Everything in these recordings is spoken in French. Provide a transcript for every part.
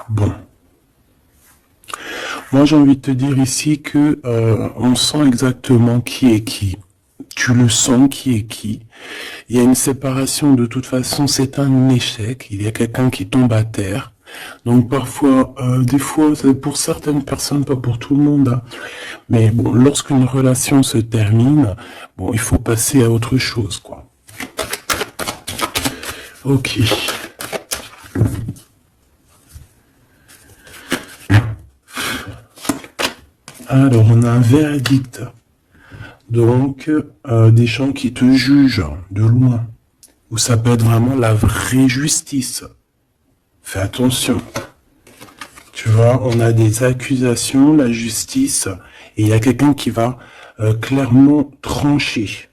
Bon. Moi, j'ai envie de te dire ici que on sent exactement qui est qui. Tu le sens qui est qui. Il y a une séparation, de toute façon, c'est un échec. Il y a quelqu'un qui tombe à terre. Donc parfois, des fois, c'est pour certaines personnes, pas pour tout le monde, hein. Mais bon, lorsqu'une relation se termine, bon, il faut passer à autre chose, quoi. Ok. Alors, on a un verdict. Donc, des gens qui te jugent de loin. Ou ça peut être vraiment la vraie justice. Fais attention. Tu vois, on a des accusations, la justice, et il y a quelqu'un qui va clairement trancher.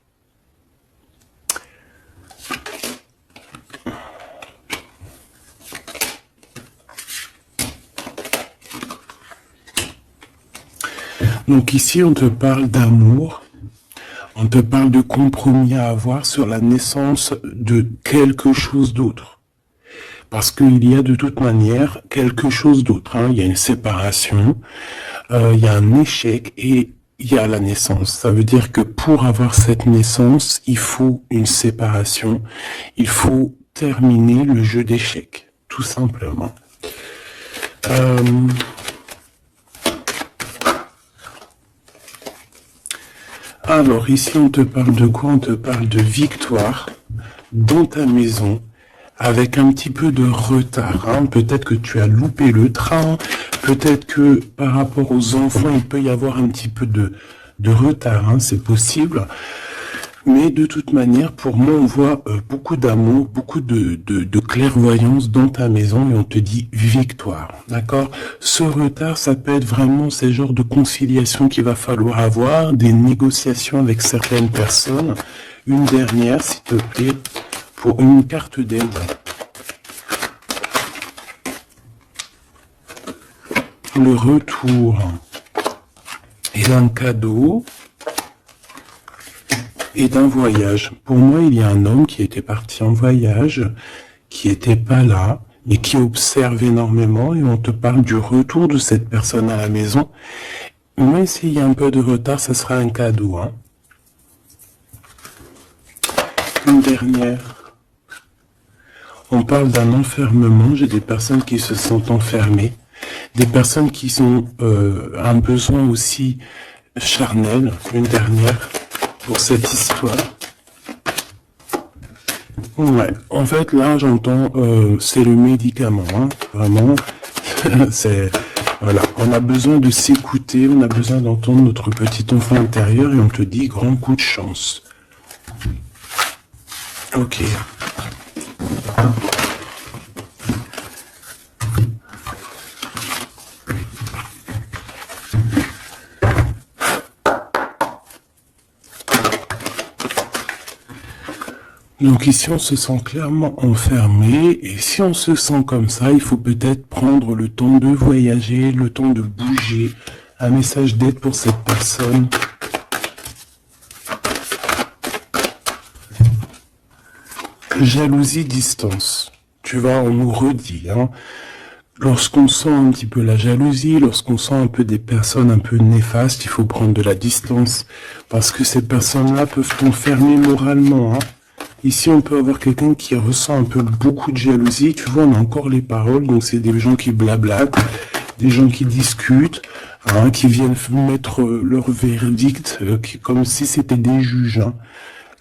Donc ici, on te parle d'amour, on te parle de compromis à avoir sur la naissance de quelque chose d'autre. Parce qu'il y a de toute manière quelque chose d'autre, hein. Il y a une séparation, il y a un échec et il y a la naissance. Ça veut dire que pour avoir cette naissance, il faut une séparation, il faut terminer le jeu d'échecs, tout simplement. Alors ici on te parle de quoi? On te parle de victoire dans ta maison avec un petit peu de retard, hein. Peut-être que tu as loupé le train, peut-être que par rapport aux enfants il peut y avoir un petit peu de retard, hein. C'est possible. Mais de toute manière, pour moi, on voit beaucoup d'amour, beaucoup de clairvoyance dans ta maison et on te dit victoire, d'accord? Ce retard, ça peut être vraiment ces genres de conciliation qu'il va falloir avoir, des négociations avec certaines personnes. Une dernière, s'il te plaît, pour une carte d'aide. Le retour et un cadeau. Et d'un voyage. Pour moi, il y a un homme qui était parti en voyage, qui était pas là, et qui observe énormément, et on te parle du retour de cette personne à la maison. Mais s'il y a un peu de retard, ça sera un cadeau, hein. Une dernière. On parle d'un enfermement. J'ai des personnes qui se sentent enfermées, des personnes qui ont un besoin aussi charnel. Une dernière. Pour cette histoire. Ouais, en fait, là, j'entends, c'est le médicament, hein, vraiment. C'est, voilà, on a besoin de s'écouter, on a besoin d'entendre notre petit enfant intérieur et on te dit grand coup de chance. Ok. Donc ici, on se sent clairement enfermé, et si on se sent comme ça, il faut peut-être prendre le temps de voyager, le temps de bouger. Un message d'aide pour cette personne. Jalousie, distance. Tu vois, on nous redit, hein. Lorsqu'on sent un petit peu la jalousie, lorsqu'on sent un peu des personnes un peu néfastes, il faut prendre de la distance, parce que ces personnes-là peuvent t'enfermer moralement, hein. Ici, on peut avoir quelqu'un qui ressent un peu beaucoup de jalousie. Tu vois, on a encore les paroles. Donc, c'est des gens qui blablatent, des gens qui discutent, hein, qui viennent mettre leur verdict, comme si c'était des juges, hein.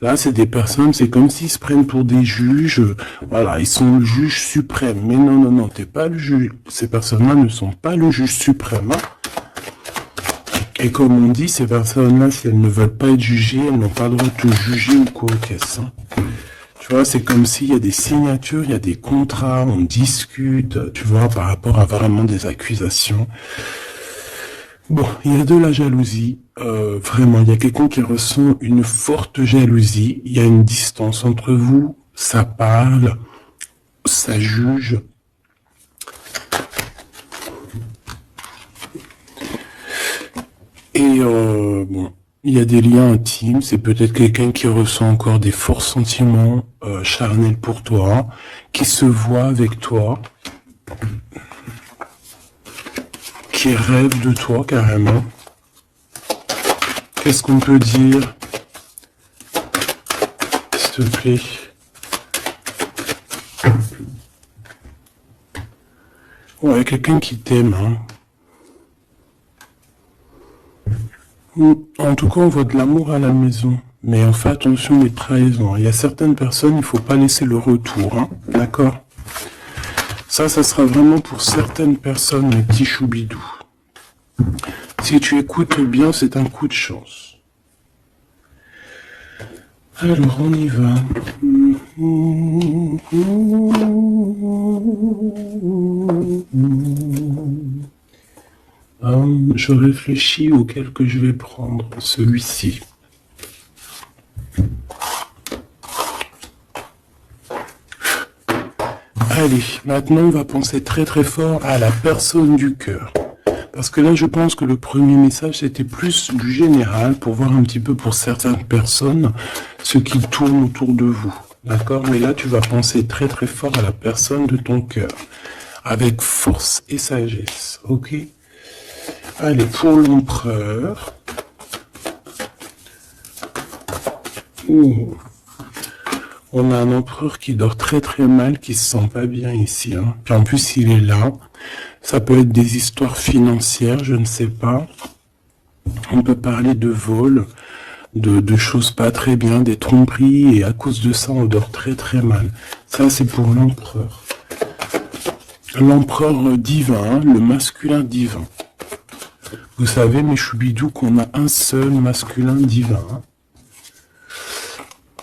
Là, c'est des personnes, c'est comme s'ils se prennent pour des juges. Voilà, ils sont le juge suprême. Mais non, non, non, t'es pas le juge. Ces personnes-là ne sont pas le juge suprême, hein. Et comme on dit, ces personnes-là, si elles ne veulent pas être jugées, elles n'ont pas le droit de te juger ou quoi, qu'est-ce, hein. Tu vois, c'est comme s'il y a des signatures, il y a des contrats, on discute, tu vois, par rapport à vraiment des accusations. Bon, il y a de la jalousie, vraiment, il y a quelqu'un qui ressent une forte jalousie, il y a une distance entre vous, ça parle, ça juge. Et bon, il y a des liens intimes, c'est peut-être quelqu'un qui ressent encore des forts sentiments charnels pour toi, qui se voit avec toi. qui rêve de toi carrément. Qu'est-ce qu'on peut dire? S'il te plaît. Ouais, quelqu'un qui t'aime, hein. En tout cas, on voit de l'amour à la maison. Mais on fait attention des trahisons. Il y a certaines personnes, il ne faut pas laisser le retour, hein. D'accord? Ça sera vraiment pour certaines personnes, mes petits choubidous. Si tu écoutes bien, c'est un coup de chance. Alors, on y va. Je réfléchis auquel que je vais prendre. Celui-ci. Allez, maintenant on va penser très très fort à la personne du cœur. Parce que là je pense que le premier message c'était plus du général pour voir un petit peu pour certaines personnes ce qui tourne autour de vous. D'accord? Mais là tu vas penser très très fort à la personne de ton cœur. Avec force et sagesse. Ok? Allez, pour l'empereur. On a un empereur qui dort très très mal, qui se sent pas bien ici. Hein. Puis en plus, il est là. Ça peut être des histoires financières, je ne sais pas. On peut parler de vol, de choses pas très bien, des tromperies, et à cause de ça, on dort très très mal. Ça, c'est pour l'empereur. L'empereur divin, le masculin divin. Vous savez, mes choubidous, qu'on a un seul masculin divin. Hein.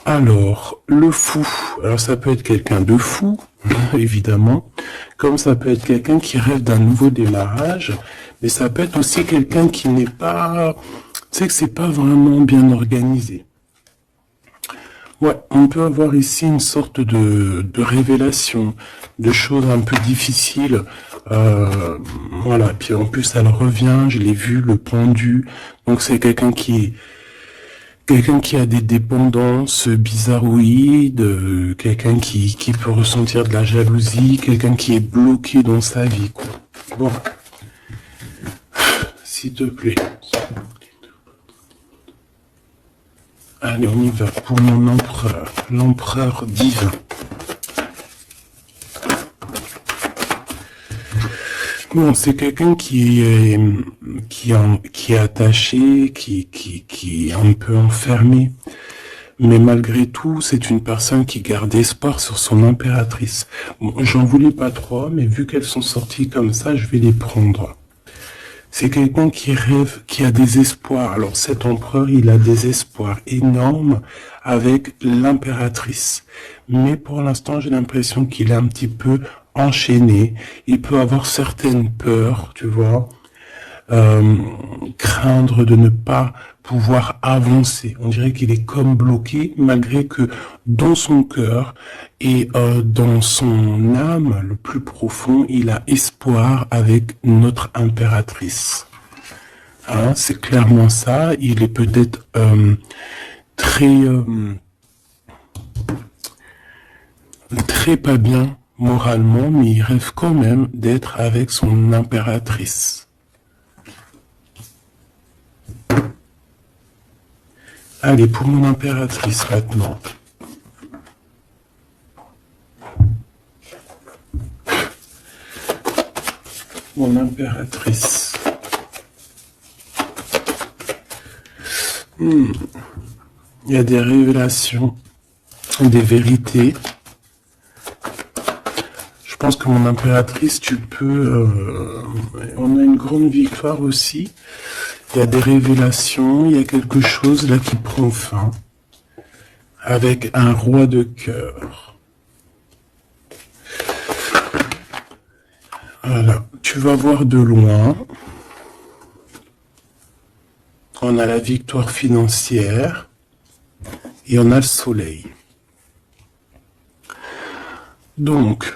Alors, le fou, alors ça peut être quelqu'un de fou, évidemment, comme ça peut être quelqu'un qui rêve d'un nouveau démarrage, mais ça peut être aussi quelqu'un qui n'est pas, tu sais que c'est pas vraiment bien organisé. Ouais, on peut avoir ici une sorte de révélation, de choses un peu difficiles, voilà, puis en plus elle revient, je l'ai vu, le pendu, donc c'est quelqu'un qui a des dépendances bizarroïdes, quelqu'un qui peut ressentir de la jalousie, quelqu'un qui est bloqué dans sa vie, quoi. Bon. S'il te plaît. Allez, on y va pour mon empereur, l'empereur divin. Bon, c'est quelqu'un qui est attaché, qui est un peu enfermé. Mais malgré tout, c'est une personne qui garde espoir sur son impératrice. Bon, j'en voulais pas trop, mais vu qu'elles sont sorties comme ça, je vais les prendre. C'est quelqu'un qui rêve, qui a des espoirs. Alors cet empereur, il a des espoirs énormes avec l'impératrice. Mais pour l'instant, j'ai l'impression qu'il est un petit peu enchaîné. Il peut avoir certaines peurs, tu vois, craindre de ne pas pouvoir avancer. On dirait qu'il est comme bloqué, malgré que dans son cœur et dans son âme, le plus profond, il a espoir avec notre impératrice. Hein, c'est clairement ça. Il est peut-être très pas bien moralement, mais il rêve quand même d'être avec son impératrice. Allez, pour mon impératrice maintenant. Mon impératrice. Il y a des révélations, des vérités. Je pense que mon impératrice, tu peux... on a une grande victoire aussi. Il y a des révélations, il y a quelque chose là qui prend fin. Avec un roi de cœur. Voilà, tu vas voir de loin. On a la victoire financière. Et on a le soleil. Donc...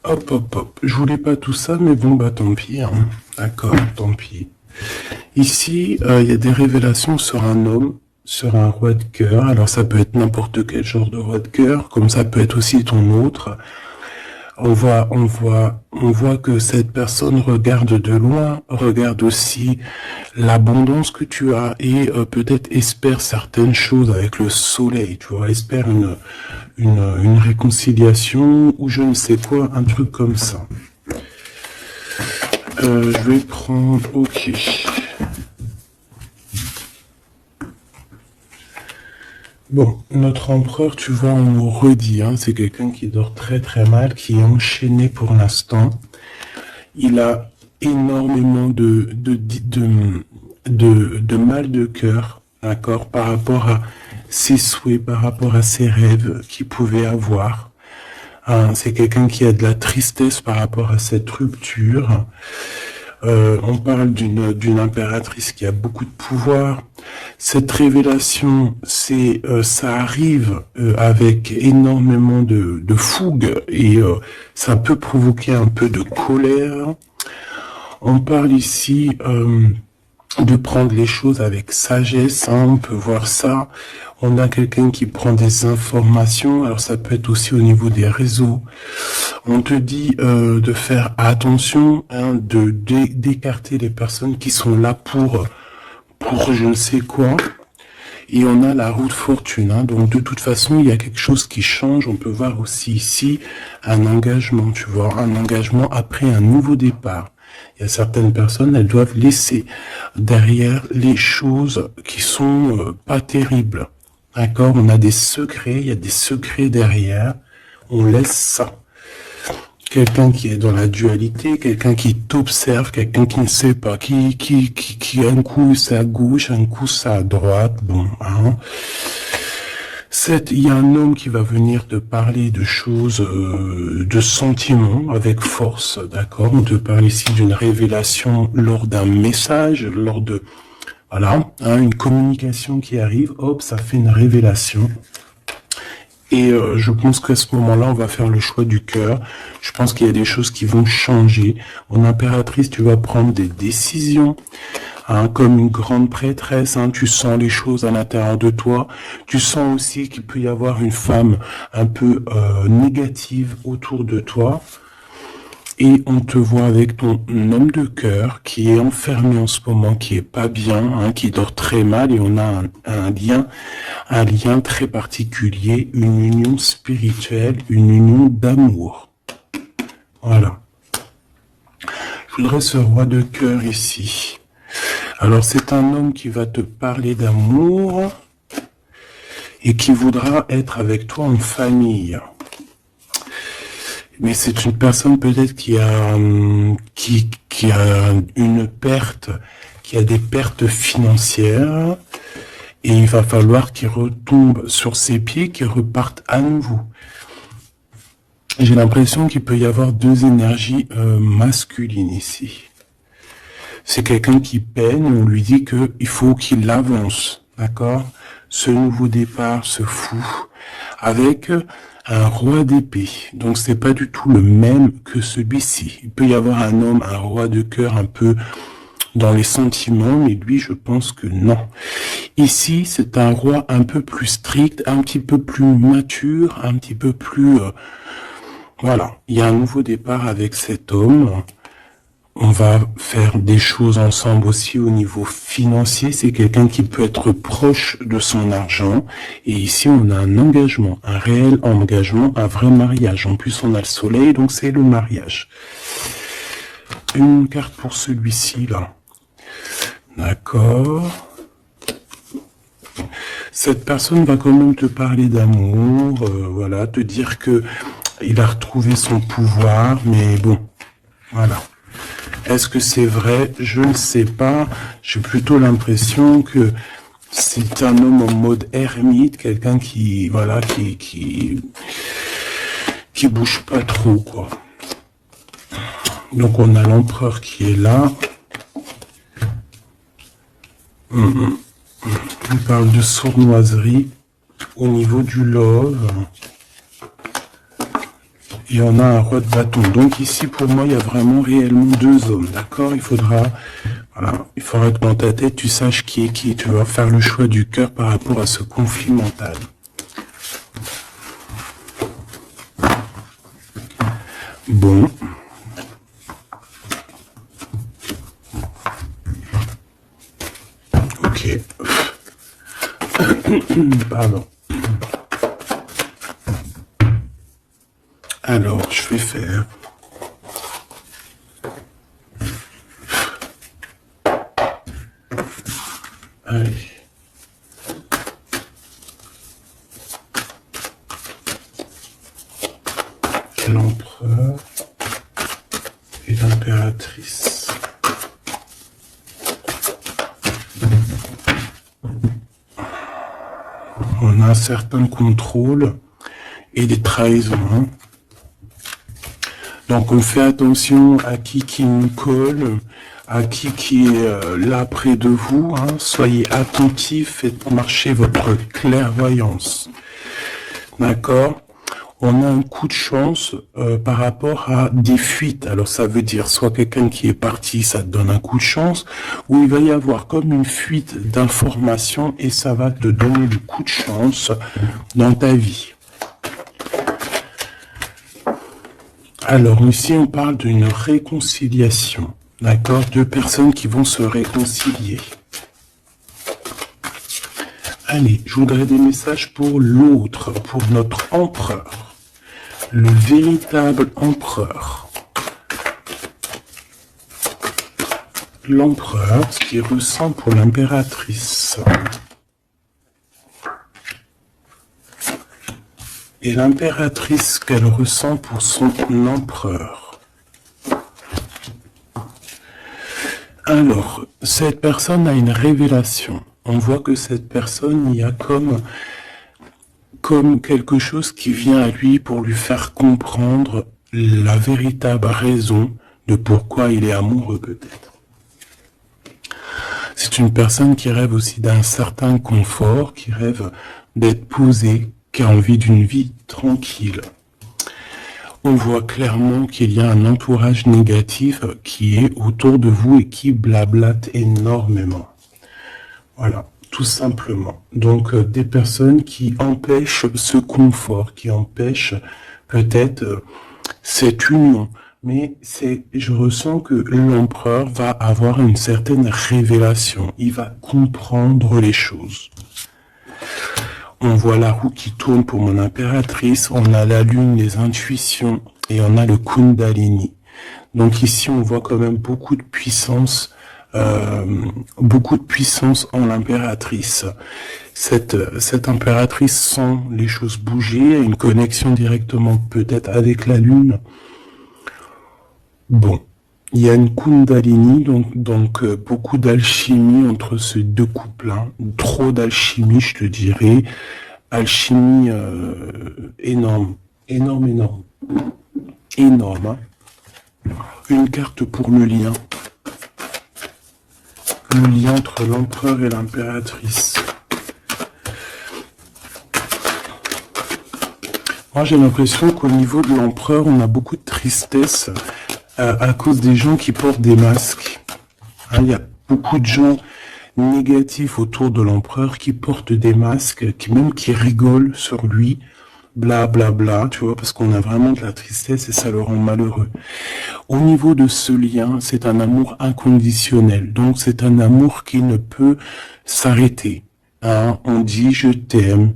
Hop, hop, hop. Je voulais pas tout ça, mais bon, bah tant pis. Hein. D'accord, tant pis. Ici, il y a des révélations sur un homme, sur un roi de cœur. Alors ça peut être n'importe quel genre de roi de cœur, comme ça peut être aussi ton autre. On voit que cette personne regarde de loin, regarde aussi l'abondance que tu as et peut-être espère certaines choses avec le soleil, tu vois, espère une réconciliation ou je ne sais quoi, un truc comme ça. Je vais prendre, ok. Bon, notre empereur, tu vois, on nous redit, hein, c'est quelqu'un qui dort très très mal, qui est enchaîné pour l'instant. Il a énormément de mal de cœur, d'accord, par rapport à ses souhaits, par rapport à ses rêves qu'il pouvait avoir. Hein, c'est quelqu'un qui a de la tristesse par rapport à cette rupture. On parle d'une impératrice qui a beaucoup de pouvoir. Cette révélation, ça arrive avec énormément de fougue et ça peut provoquer un peu de colère. On parle ici de prendre les choses avec sagesse, hein, on peut voir ça. On a quelqu'un qui prend des informations, alors ça peut être aussi au niveau des réseaux. On te dit de faire attention, hein, d'écarter les personnes qui sont là pour je ne sais quoi. Et on a la roue de fortune, hein, donc de toute façon, il y a quelque chose qui change. On peut voir aussi ici un engagement, tu vois, un engagement après un nouveau départ. Il y a certaines personnes, elles doivent laisser derrière les choses qui sont pas terribles. D'accord? On a des secrets, il y a des secrets derrière. On laisse ça. Quelqu'un qui est dans la dualité, quelqu'un qui t'observe, quelqu'un qui ne sait pas, qui un coup c'est à gauche, un coup c'est à droite, bon, hein. Il y a un homme qui va venir te parler de choses, de sentiments avec force, d'accord? On te parle ici d'une révélation lors d'un message, lors de, voilà, hein, une communication qui arrive, hop, ça fait une révélation. Et je pense qu'à ce moment-là, on va faire le choix du cœur. Je pense qu'il y a des choses qui vont changer. En impératrice, tu vas prendre des décisions. Hein, comme une grande prêtresse, hein, tu sens les choses à l'intérieur de toi. Tu sens aussi qu'il peut y avoir une femme un peu négative autour de toi. Et on te voit avec ton homme de cœur qui est enfermé en ce moment, qui est pas bien, hein, qui dort très mal, et on a un lien très particulier, une union spirituelle, une union d'amour. Voilà. Je voudrais ce roi de cœur ici. Alors c'est un homme qui va te parler d'amour et qui voudra être avec toi en famille. Mais c'est une personne peut-être qui a une perte, qui a des pertes financières, et il va falloir qu'il retombe sur ses pieds, qu'il reparte à nouveau. J'ai l'impression qu'il peut y avoir deux énergies masculines ici. C'est quelqu'un qui peine, on lui dit qu'il faut qu'il avance, d'accord? Ce nouveau départ se fout avec un roi d'épée. Donc c'est pas du tout le même que celui-ci. Il peut y avoir un homme, un roi de cœur un peu dans les sentiments, mais lui je pense que non. Ici c'est un roi un peu plus strict, un petit peu plus mature, un petit peu plus... voilà, il y a un nouveau départ avec cet homme. On va faire des choses ensemble aussi au niveau financier. C'est quelqu'un qui peut être proche de son argent. Et ici, on a un engagement, un réel engagement, un vrai mariage. En plus, on a le soleil, donc c'est le mariage. Une carte pour celui-ci, là. D'accord. Cette personne va quand même te parler d'amour, voilà, te dire que il a retrouvé son pouvoir, mais bon, voilà. Est-ce que c'est vrai? Je ne sais pas. J'ai plutôt l'impression que c'est un homme en mode ermite, quelqu'un qui, voilà, qui bouge pas trop, quoi. Donc on a l'empereur qui est là. On parle de sournoiserie au niveau du love. Et on a un roi de bâton. Donc ici, pour moi, il y a vraiment réellement deux hommes, d'accord? Il faudra que dans ta tête, tu saches qui est qui. Tu vas faire le choix du cœur par rapport à ce conflit mental. Bon. Ok. Pardon. Alors, je vais faire... Allez. L'empereur et l'impératrice. On a un certain contrôle et des trahisons. Hein. Donc on fait attention à qui nous colle, à qui est là près de vous. Hein. Soyez attentifs, faites marcher votre clairvoyance. D'accord ? On a un coup de chance par rapport à des fuites. Alors ça veut dire soit quelqu'un qui est parti, ça te donne un coup de chance, ou il va y avoir comme une fuite d'informations et ça va te donner le coup de chance dans ta vie. Alors ici on parle d'une réconciliation, d'accord, deux personnes qui vont se réconcilier. Allez, je voudrais des messages pour l'autre, pour notre empereur. Le véritable empereur. L'empereur, ce qu'il ressent pour l'impératrice. Et l'impératrice, ce qu'elle ressent pour son empereur. Alors, cette personne a une révélation. On voit que cette personne, il y a comme quelque chose qui vient à lui pour lui faire comprendre la véritable raison de pourquoi il est amoureux peut-être. C'est une personne qui rêve aussi d'un certain confort, qui rêve d'être posée, qui a envie d'une vie tranquille. On voit clairement qu'il y a un entourage négatif qui est autour de vous et qui blablate énormément. Voilà. Tout simplement. Donc, des personnes qui empêchent ce confort, qui empêchent peut-être cette union. Mais je ressens que l'empereur va avoir une certaine révélation. Il va comprendre les choses. On voit la roue qui tourne pour mon impératrice. On a la lune, les intuitions. Et on a le Kundalini. Donc ici, on voit quand même beaucoup de puissance en l'impératrice. Cette impératrice sent les choses bouger, a une connexion directement peut-être avec la lune. Bon, il y a une Kundalini, donc beaucoup d'alchimie entre ces deux couples-là. Trop d'alchimie, je te dirais. Alchimie énorme. Énorme. Hein. Une carte pour le lien. Le lien entre l'empereur et l'impératrice. Moi, j'ai l'impression qu'au niveau de l'empereur, on a beaucoup de tristesse à cause des gens qui portent des masques. Hein, il y a beaucoup de gens négatifs autour de l'empereur qui portent des masques, qui rigolent sur lui, bla bla bla, tu vois, parce qu'on a vraiment de la tristesse et ça le rend malheureux. Au niveau de ce lien, c'est un amour inconditionnel. Donc, c'est un amour qui ne peut s'arrêter. Hein, on dit « je t'aime ».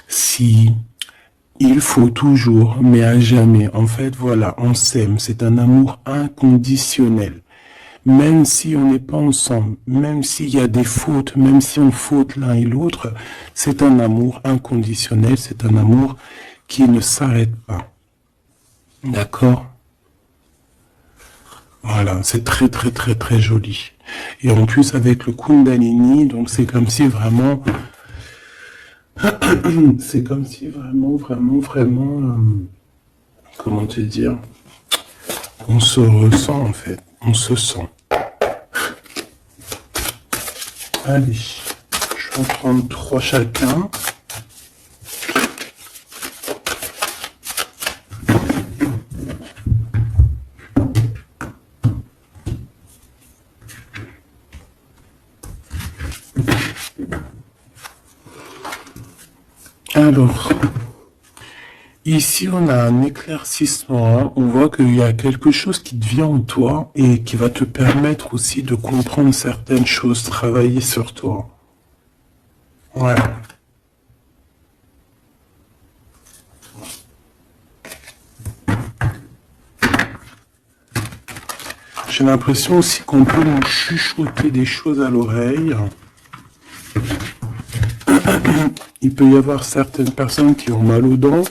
Si, il faut toujours, mais à jamais. En fait, voilà, on s'aime. C'est un amour inconditionnel. Même si on n'est pas ensemble, même s'il y a des fautes, même si on faute l'un et l'autre, c'est un amour inconditionnel. C'est un amour qui ne s'arrête pas. D'accord ? Voilà, c'est très très très très joli. Et en plus avec le Kundalini, donc c'est comme si vraiment, comment te dire, on se ressent en fait, on se sent. Allez, je vais en prendre 3 chacun. Alors, Ici, on a un éclaircissement, hein. On voit qu'il y a quelque chose qui devient en toi et qui va te permettre aussi de comprendre certaines choses, travailler sur toi. Ouais. J'ai l'impression aussi qu'on peut nous chuchoter des choses à l'oreille. Il peut y avoir certaines personnes qui ont mal aux dents.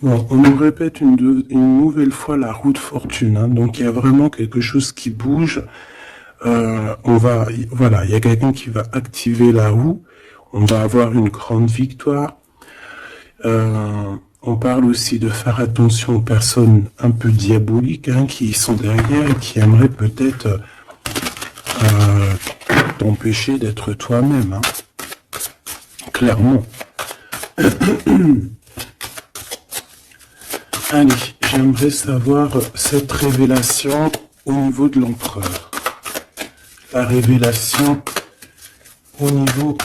Bon, on nous répète une nouvelle fois la roue de fortune, hein. Donc il y a vraiment quelque chose qui bouge. Voilà, il y a quelqu'un qui va activer la roue. On va avoir une grande victoire. On parle aussi de faire attention aux personnes un peu diaboliques, hein, qui sont derrière et qui aimeraient peut-être t'empêcher d'être toi-même, hein. Clairement. Allez, j'aimerais savoir cette révélation au niveau de l'empereur. La révélation au niveau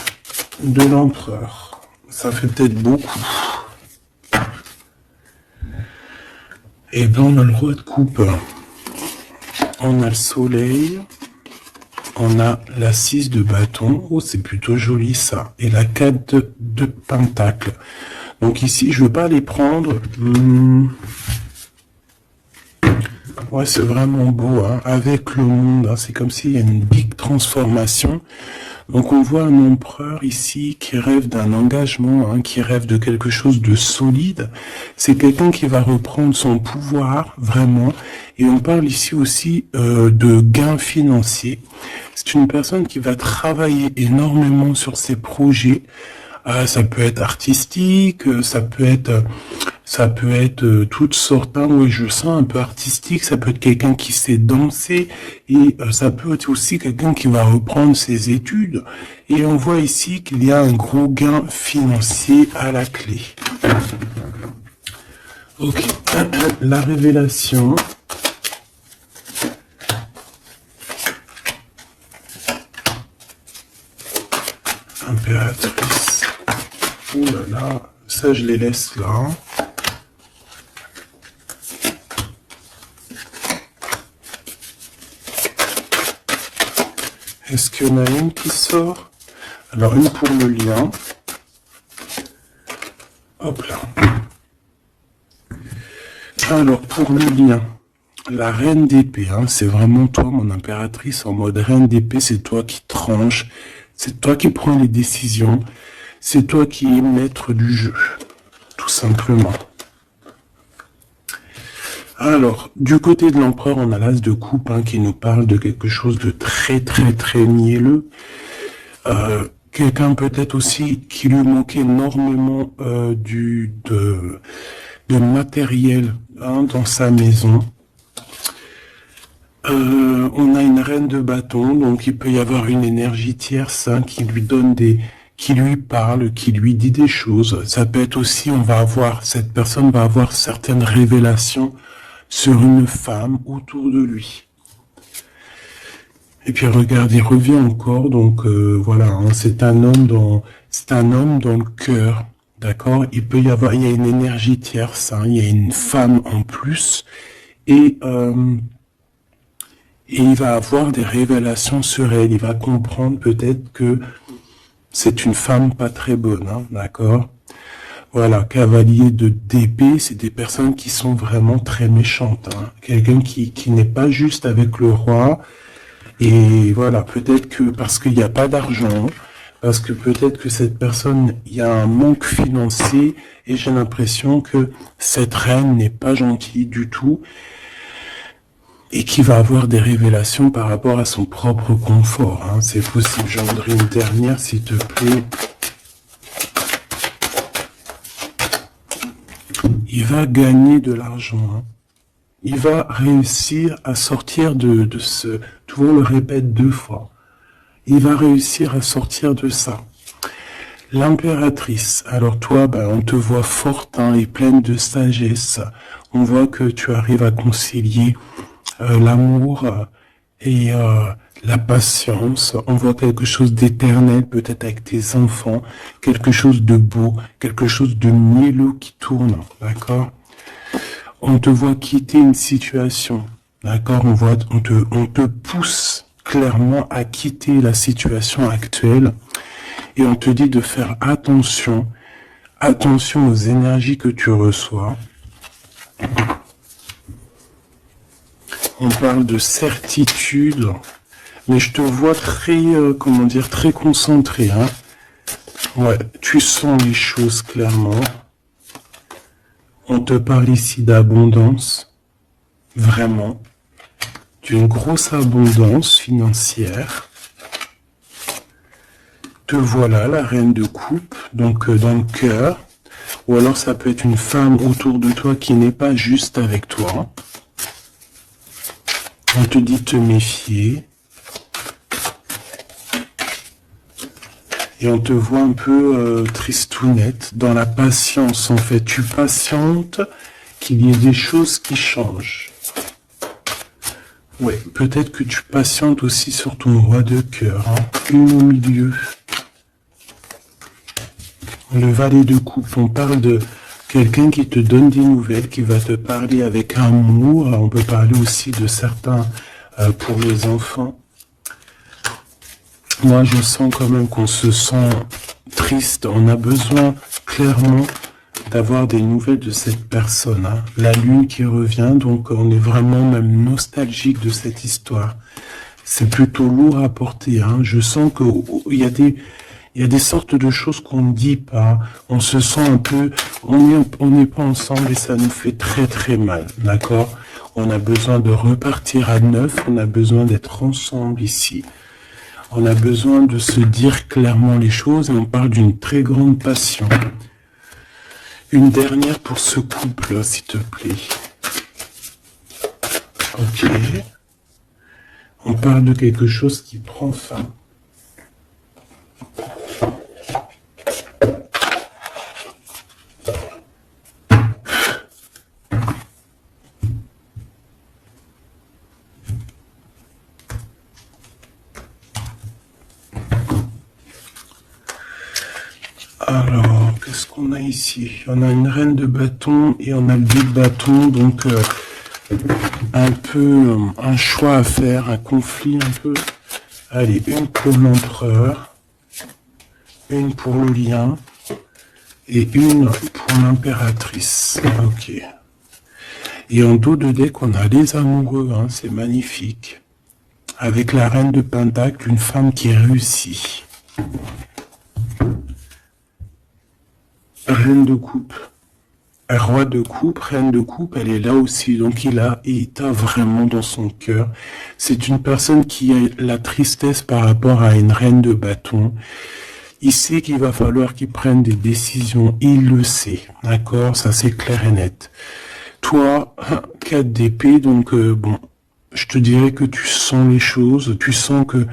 de l'empereur. Ça fait peut-être beaucoup. Et bien, on a le roi de coupe. On a le soleil. On a la 6 de bâton. Oh, c'est plutôt joli ça. Et la 4 de pentacle. Donc ici, je ne veux pas les prendre. Ouais, c'est vraiment beau, hein. Avec le monde, hein. C'est comme s'il y a une big transformation. Donc on voit un empereur ici qui rêve d'un engagement, hein, qui rêve de quelque chose de solide. C'est quelqu'un qui va reprendre son pouvoir, vraiment. Et on parle ici aussi de gains financiers. C'est une personne qui va travailler énormément sur ses projets. Ça peut être artistique, ça peut être toutes sortes, hein. Oui, je sens un peu artistique. Ça peut être quelqu'un qui sait danser et ça peut être aussi quelqu'un qui va reprendre ses études. Et on voit ici qu'il y a un gros gain financier à la clé. Ok, la révélation. Impératrice. Ouh là là, ça je les laisse là. Est-ce qu'il y en a une qui sort? Alors une pour le lien. Hop là. Alors pour le lien, la reine d'épée, hein, c'est vraiment toi mon impératrice en mode reine d'épée, c'est toi qui tranche, c'est toi qui prends les décisions. C'est toi qui es maître du jeu, tout simplement. Alors, du côté de l'empereur, on a l'as de coupe, hein, qui nous parle de quelque chose de très très très mielleux. Quelqu'un peut-être aussi qui lui manquait énormément de matériel, hein, dans sa maison. On a une reine de bâton, donc il peut y avoir une énergie tierce, hein, qui lui donne qui lui parle, qui lui dit des choses. Ça peut être aussi, cette personne va avoir certaines révélations sur une femme autour de lui. Et puis regarde, il revient encore, donc voilà, hein, c'est un homme dans le cœur, d'accord. Il y a une énergie tierce, hein, il y a une femme en plus, et il va avoir des révélations sur elle. Il va comprendre peut-être que c'est une femme pas très bonne, hein, d'accord. Voilà, cavalier d'épée, c'est des personnes qui sont vraiment très méchantes, hein. Quelqu'un qui n'est pas juste avec le roi. Et voilà, peut-être que parce qu'il n'y a pas d'argent, parce que peut-être que cette personne, il y a un manque financier, et j'ai l'impression que cette reine n'est pas gentille du tout, et qui va avoir des révélations par rapport à son propre confort, hein. C'est possible. J'en voudrais une dernière, s'il te plaît. Il va gagner de l'argent, hein. Il va réussir à sortir de ce... Tout le monde le répète 2 fois. Il va réussir à sortir de ça. L'impératrice. Alors toi, on te voit forte, hein, et pleine de sagesse. On voit que tu arrives à concilier l'amour et la patience, on voit quelque chose d'éternel, peut-être avec tes enfants, quelque chose de beau, quelque chose de mielleux qui tourne, d'accord? On te voit quitter une situation, d'accord? On te pousse clairement à quitter la situation actuelle et on te dit de faire attention, attention aux énergies que tu reçois. On parle de certitude, mais je te vois très, comment dire, très concentré, hein. Ouais, tu sens les choses clairement. On te parle ici d'abondance, vraiment, d'une grosse abondance financière. Te voilà, la reine de coupe, donc dans le cœur, ou alors ça peut être une femme autour de toi qui n'est pas juste avec toi. On te dit de te méfier. Et on te voit un peu tristounette, dans la patience en fait. Tu patientes qu'il y ait des choses qui changent. Ouais, peut-être que tu patientes aussi sur ton roi de cœur, hein. Une au milieu. Le valet de coupe, on parle de quelqu'un qui te donne des nouvelles, qui va te parler avec amour. On peut parler aussi de certains pour les enfants. Moi, je sens quand même qu'on se sent triste. On a besoin clairement d'avoir des nouvelles de cette personne, hein. La lune qui revient, donc on est vraiment même nostalgique de cette histoire. C'est plutôt lourd à porter, hein. Je sens qu'il y a des sortes de choses qu'on ne dit pas. On se sent un peu, on n'est pas ensemble et ça nous fait très très mal, d'accord? On a besoin de repartir à neuf, on a besoin d'être ensemble ici. On a besoin de se dire clairement les choses et on parle d'une très grande passion. Une dernière pour ce couple, s'il te plaît. Ok. On parle de quelque chose qui prend fin. Alors, qu'est-ce qu'on a ici? On a une reine de bâton et on a le dé de bâton, donc un peu un choix à faire, un conflit un peu. Allez, une pour l'empereur, une pour le lien et une pour l'impératrice. Ok. Et en dos de deck, on a les amoureux, hein, c'est magnifique. Avec la reine de pentacle, une femme qui réussit. Reine de coupe, roi de coupe, reine de coupe, elle est là aussi, donc il t'a vraiment dans son cœur. C'est une personne qui a la tristesse par rapport à une reine de bâton. Il sait qu'il va falloir qu'il prenne des décisions, il le sait, d'accord, ça c'est clair et net. Toi, 4 d'épée, donc bon, je te dirais que tu sens les choses, tu sens que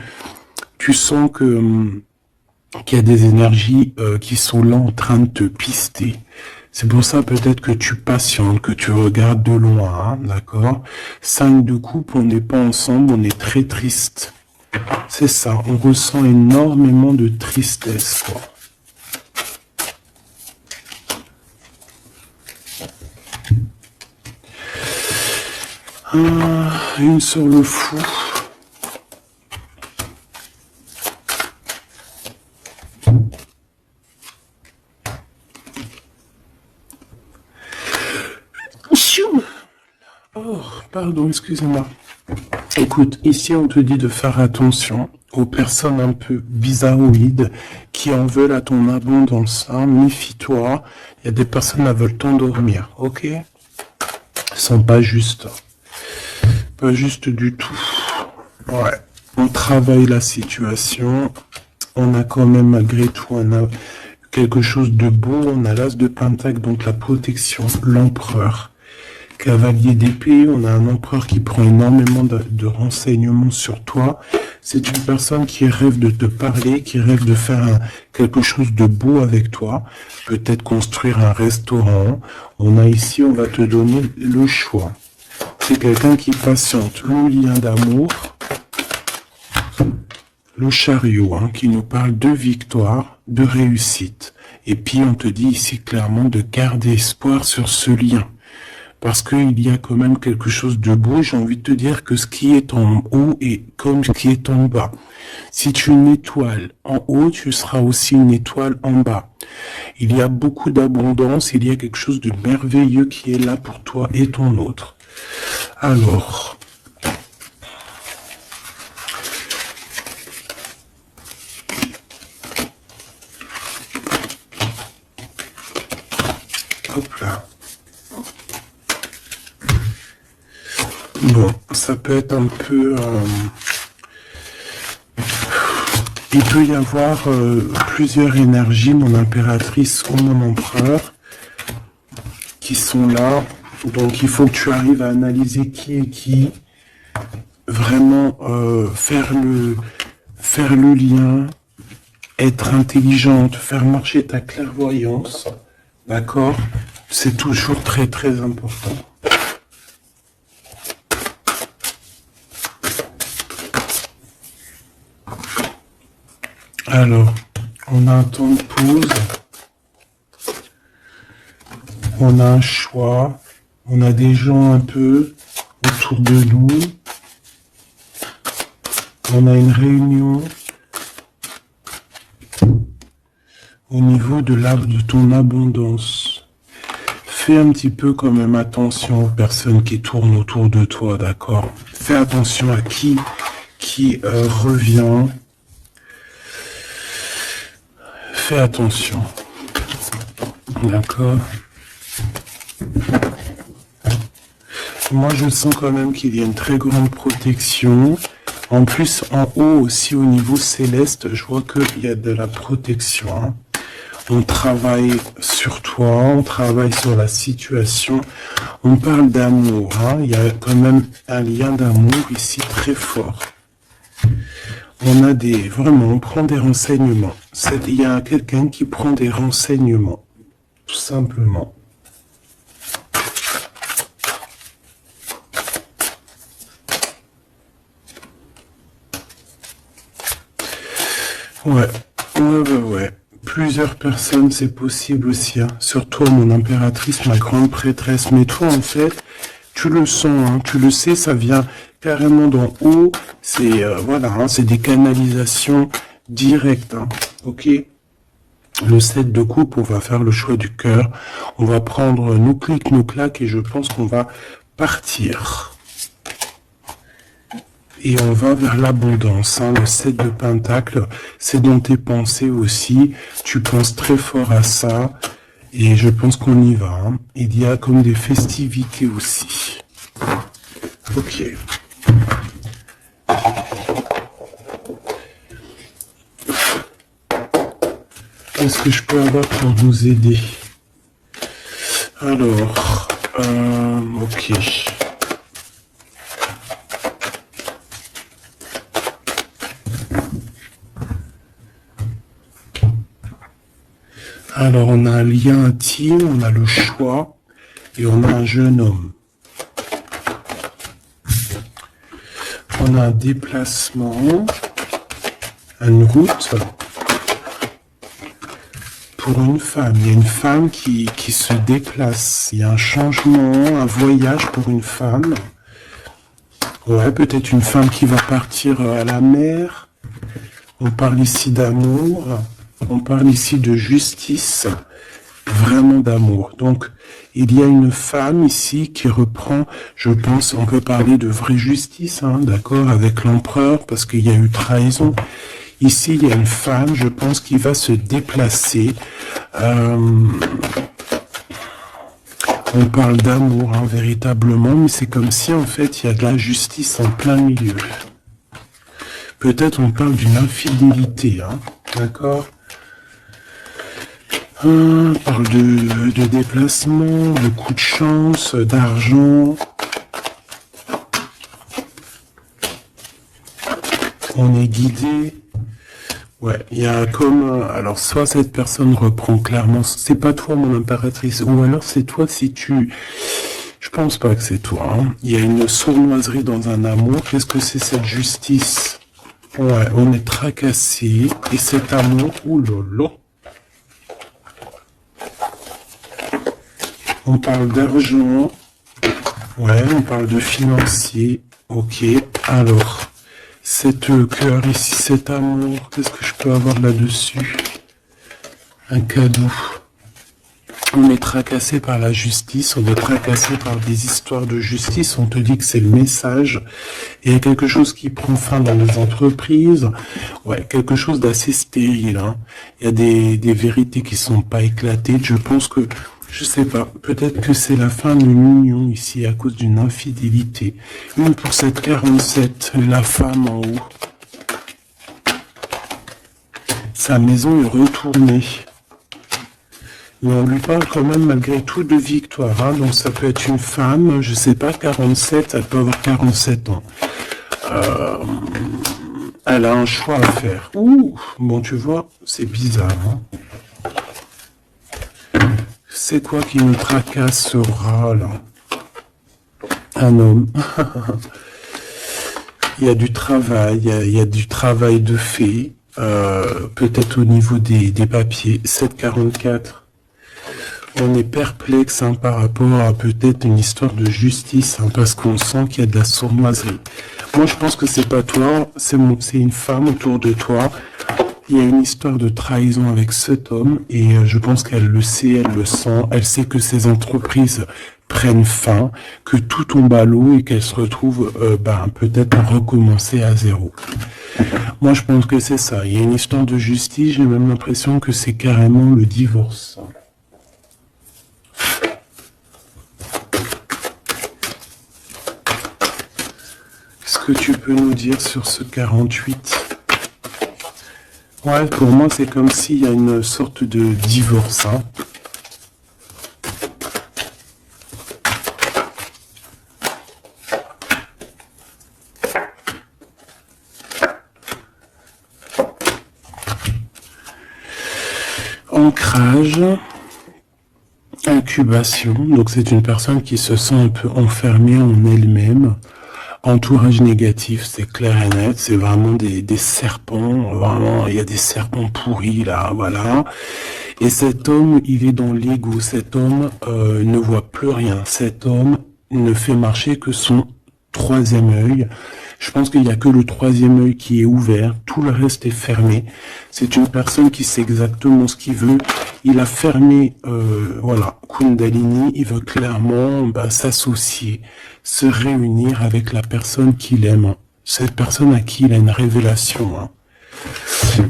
qu'il y a des énergies qui sont là en train de te pister. C'est pour ça peut-être que tu patientes, que tu regardes de loin, hein, d'accord? 5 de coupe, on n'est pas ensemble, on est très triste. C'est ça, on ressent énormément de tristesse, quoi. Une sur le fou. Oh, pardon, excusez-moi. Écoute, ici on te dit de faire attention aux personnes un peu bizarroïdes qui en veulent à ton abondance, hein. Méfie-toi, il y a des personnes qui veulent t'endormir, ok? Elles sont pas justes. Pas justes du tout. Ouais, on travaille la situation, on a quand même malgré tout quelque chose de beau, on a l'as de pentacle, donc la protection, l'empereur. Cavalier d'épée, on a un empereur qui prend énormément de renseignements sur toi. C'est une personne qui rêve de te parler, qui rêve de faire quelque chose de beau avec toi. Peut-être construire un restaurant. On a ici, on va te donner le choix. C'est quelqu'un qui patiente. Le lien d'amour. le chariot, hein, qui nous parle de victoire, de réussite. Et puis on te dit ici clairement de garder espoir sur ce lien. Parce qu'il y a quand même quelque chose de beau. J'ai envie de te dire que ce qui est en haut est comme ce qui est en bas. Si tu es une étoile en haut, tu seras aussi une étoile en bas. Il y a beaucoup d'abondance, il y a quelque chose de merveilleux qui est là pour toi et ton autre. Alors, hop là. Bon, ça peut être un peu... il peut y avoir plusieurs énergies, mon impératrice ou mon empereur, qui sont là. Donc il faut que tu arrives à analyser qui est qui, vraiment faire le lien, être intelligente, faire marcher ta clairvoyance, d'accord? C'est toujours très très important. Alors, on a un temps de pause, on a un choix, on a des gens un peu autour de nous, on a une réunion au niveau de ton abondance. Fais un petit peu quand même attention aux personnes qui tournent autour de toi, d'accord? Fais attention à qui revient. Fais attention. D'accord. Moi, je sens quand même qu'il y a une très grande protection. En plus, en haut aussi, au niveau céleste, je vois qu'il y a de la protection. Hein. On travaille sur toi, on travaille sur la situation. On parle d'amour. Hein. Il y a quand même un lien d'amour ici très fort. On a vraiment, on prend des renseignements. Il y a quelqu'un qui prend des renseignements, tout simplement. Ouais. Plusieurs personnes, c'est possible aussi. Hein. Surtout mon impératrice, ma grande prêtresse. Mais toi, en fait, tu le sens, hein, tu le sais, ça vient carrément d'en haut. C'est voilà, hein, c'est des canalisations directes. Hein, ok. Le 7 de coupe, on va faire le choix du cœur. On va prendre nos clics, nos claques, et je pense qu'on va partir. Et on va vers l'abondance. Hein. Le 7 de pentacle, c'est dans tes pensées aussi. Tu penses très fort à ça. Et je pense qu'on y va. Hein. Il y a comme des festivités aussi. Ok. Qu'est-ce que je peux avoir pour nous aider? Alors, ok. Alors, on a un lien intime, on a le choix, et on a un jeune homme. On a un déplacement, une route pour une femme. Il y a une femme qui se déplace. Il y a un changement, un voyage pour une femme. Ouais, peut-être une femme qui va partir à la mer. On parle ici d'amour. On parle ici de justice, vraiment d'amour. Donc, il y a une femme ici qui reprend, je pense, on peut parler de vraie justice, hein, d'accord, avec l'empereur, parce qu'il y a eu trahison. Ici, il y a une femme, je pense, qui va se déplacer. On parle d'amour, hein, véritablement, mais c'est comme si, en fait, il y a de la justice en plein milieu. Peut-être on parle d'une infidélité, hein, d'accord. On parle de déplacement, de coup de chance, d'argent. On est guidé. Ouais, il y a comme... alors, soit cette personne reprend clairement... C'est pas toi, mon impératrice. Ou alors, c'est toi si tu... Je pense pas que c'est toi. Hein. Il y a une sournoiserie dans un amour. Qu'est-ce que c'est cette justice? Ouais, on est tracassé. Et cet amour, oulolo. On parle d'argent. Ouais, on parle de financier. Ok, alors, cette cœur ici, cet amour, qu'est-ce que je peux avoir là-dessus? Un cadeau. On est tracassé par la justice, on est tracassé par des histoires de justice, on te dit que c'est le message. Il y a quelque chose qui prend fin dans les entreprises, ouais, quelque chose d'assez stérile, hein. Il y a des vérités qui sont pas éclatées, je pense que, je sais pas, peut-être que c'est la fin d'une union ici à cause d'une infidélité. Une pour cette 47, la femme en haut. Sa maison est retournée. Mais on lui parle quand même malgré tout de victoire, hein. Donc ça peut être une femme, je sais pas, 47, elle peut avoir 47 ans. Elle a un choix à faire. Ouh, bon tu vois, c'est bizarre, hein. C'est quoi qui me tracasse ce rat là? Un homme. Il y a du travail, il y a du travail de fait, peut-être au niveau des papiers. 744. On est perplexe hein, par rapport à peut-être une histoire de justice, hein, parce qu'on sent qu'il y a de la sournoiserie. Moi, je pense que c'est pas toi, c'est une femme autour de toi. Il y a une histoire de trahison avec cet homme, et je pense qu'elle le sait, elle le sent, elle sait que ces entreprises prennent fin, que tout tombe à l'eau et qu'elle se retrouve peut-être à recommencer à zéro. Moi, je pense que c'est ça. Il y a une histoire de justice, j'ai même l'impression que c'est carrément le divorce. Qu'est-ce que tu peux nous dire sur ce 48? Ouais, pour moi, c'est comme s'il y a une sorte de divorce, hein. Ancrage, incubation, donc c'est une personne qui se sent un peu enfermée en elle-même. Entourage négatif, c'est clair et net, c'est vraiment des serpents, vraiment, il y a des serpents pourris là, voilà. Et cet homme, il est dans l'ego, cet homme ne voit plus rien, cet homme ne fait marcher que son troisième œil. Je pense qu'il n'y a que le troisième œil qui est ouvert, tout le reste est fermé. C'est une personne qui sait exactement ce qu'il veut. Il a fermé, voilà, Kundalini, il veut clairement s'associer, se réunir avec la personne qu'il aime. Cette personne à qui il a une révélation. Hein.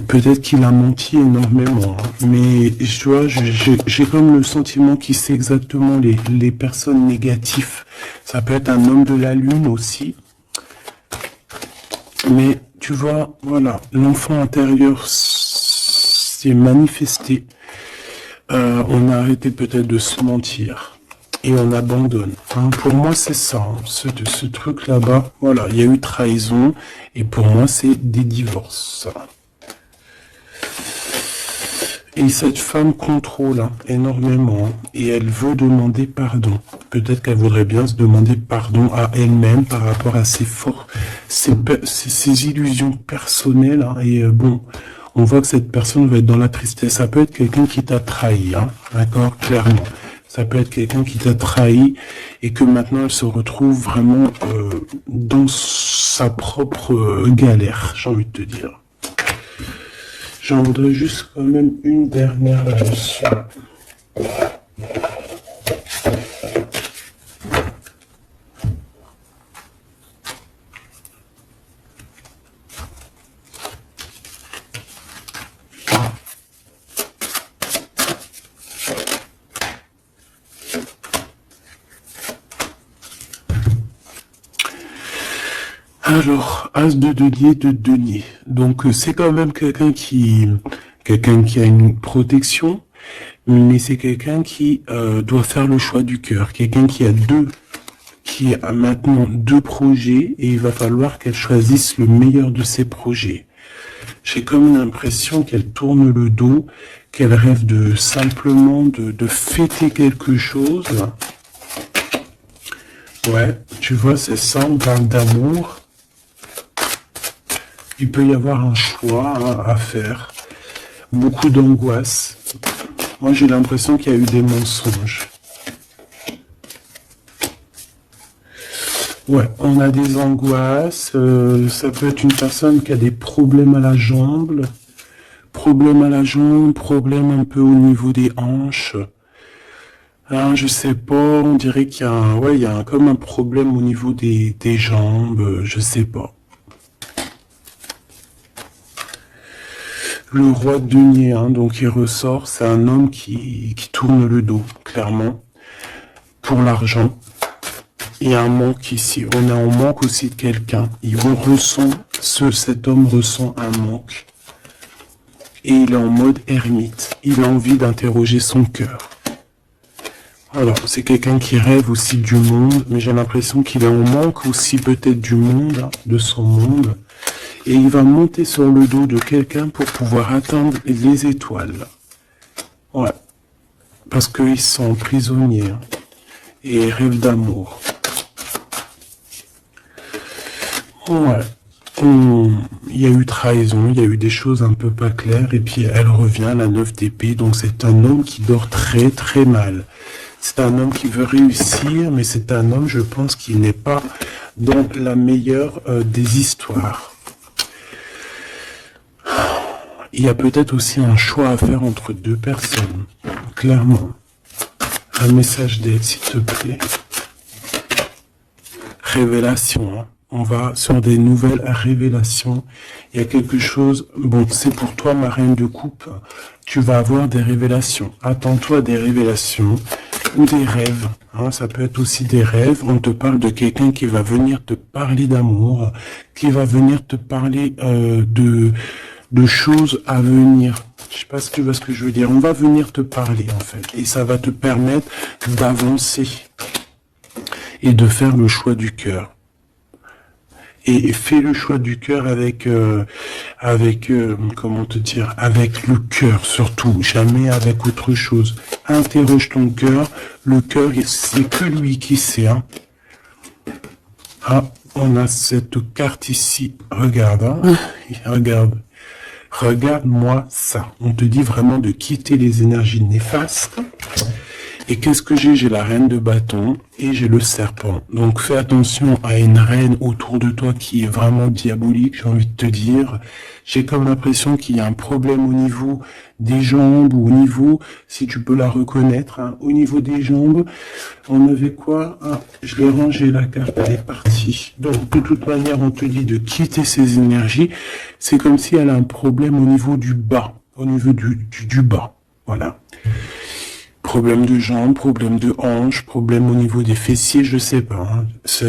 Peut-être qu'il a menti énormément, hein. Mais tu vois, j'ai comme le sentiment qu'il sait exactement les personnes négatives. Ça peut être un homme de la lune aussi. Mais tu vois, voilà, l'enfant intérieur s'est manifesté. On a arrêté peut-être de se mentir et on abandonne. Hein. Pour moi, c'est ça, hein, ce truc là-bas. Voilà, il y a eu trahison et pour moi, c'est des divorces. Et cette femme contrôle hein, énormément et elle veut demander pardon. Peut-être qu'elle voudrait bien se demander pardon à elle-même par rapport à ses illusions personnelles. Hein, et bon, on voit que cette personne va être dans la tristesse. Ça peut être quelqu'un qui t'a trahi, hein, d'accord, clairement. Ça peut être quelqu'un qui t'a trahi et que maintenant elle se retrouve vraiment dans sa propre galère, j'ai envie de te dire. J'en voudrais juste quand même une dernière là-dessus. Alors, As de denier. Donc, c'est quand même quelqu'un qui a une protection, mais c'est quelqu'un qui doit faire le choix du cœur. Quelqu'un qui a maintenant deux projets et il va falloir qu'elle choisisse le meilleur de ses projets. J'ai comme l'impression qu'elle tourne le dos, qu'elle rêve simplement de fêter quelque chose. Ouais, tu vois, c'est ça, on parle d'amour. Il peut y avoir un choix à faire. Beaucoup d'angoisse. Moi, j'ai l'impression qu'il y a eu des mensonges. Ouais, on a des angoisses. Ça peut être une personne qui a des problèmes à la jambe. Problème à la jambe, problème un peu au niveau des hanches. Hein, je sais pas, on dirait qu'il y a ouais, il y a comme un problème au niveau des jambes, je sais pas. Le roi de denier, hein, donc il ressort, c'est un homme qui tourne le dos, clairement, pour l'argent. Il y a un manque ici, on est en manque aussi de quelqu'un. Cet homme ressent un manque. Et il est en mode ermite, il a envie d'interroger son cœur. Alors, c'est quelqu'un qui rêve aussi du monde, mais j'ai l'impression qu'il est en manque aussi peut-être du monde, hein, de son monde. Et il va monter sur le dos de quelqu'un pour pouvoir atteindre les étoiles. Ouais. Parce qu'ils sont prisonniers, hein, et rêvent d'amour. Ouais. Il y a eu trahison, il y a eu des choses un peu pas claires, et puis elle revient, la 9 d'épée, donc c'est un homme qui dort très très mal. C'est un homme qui veut réussir, mais c'est un homme, je pense, qui n'est pas dans la meilleure des histoires. Il y a peut-être aussi un choix à faire entre deux personnes, clairement. Un message d'aide, s'il te plaît. Révélation, hein. On va sur des nouvelles révélations. Il y a quelque chose, bon, c'est pour toi, ma reine de coupe, tu vas avoir des révélations. Attends-toi à des révélations ou des rêves. Hein, ça peut être aussi des rêves. On te parle de quelqu'un qui va venir te parler d'amour, qui va venir te parler de choses à venir. Je sais pas si tu vois ce que je veux dire. On va venir te parler, en fait. Et ça va te permettre d'avancer et de faire le choix du cœur. Et fais le choix du cœur avec, comment te dire, avec le cœur surtout, jamais avec autre chose. Interroge ton cœur, le cœur, c'est que lui qui sait. Hein. Ah, on a cette carte ici, regarde, hein. Regarde. Regarde-moi ça. On te dit vraiment de quitter les énergies néfastes. Et qu'est-ce que j'ai? J'ai la reine de bâton et j'ai le serpent. Donc fais attention à une reine autour de toi qui est vraiment diabolique, j'ai envie de te dire. J'ai comme l'impression qu'il y a un problème au niveau des jambes ou au niveau, si tu peux la reconnaître, hein, au niveau des jambes. On avait quoi? Ah, je l'ai rangé, la carte, elle est partie. Donc de toute manière, on te dit de quitter ces énergies. C'est comme si elle a un problème au niveau du bas, au niveau du bas. Voilà. Problème de jambes, problème de hanches, problème au niveau des fessiers, je sais pas. Hein. Ça,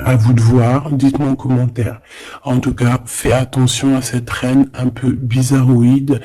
à vous de voir, dites-moi en commentaire. En tout cas, fais attention à cette reine un peu bizarroïde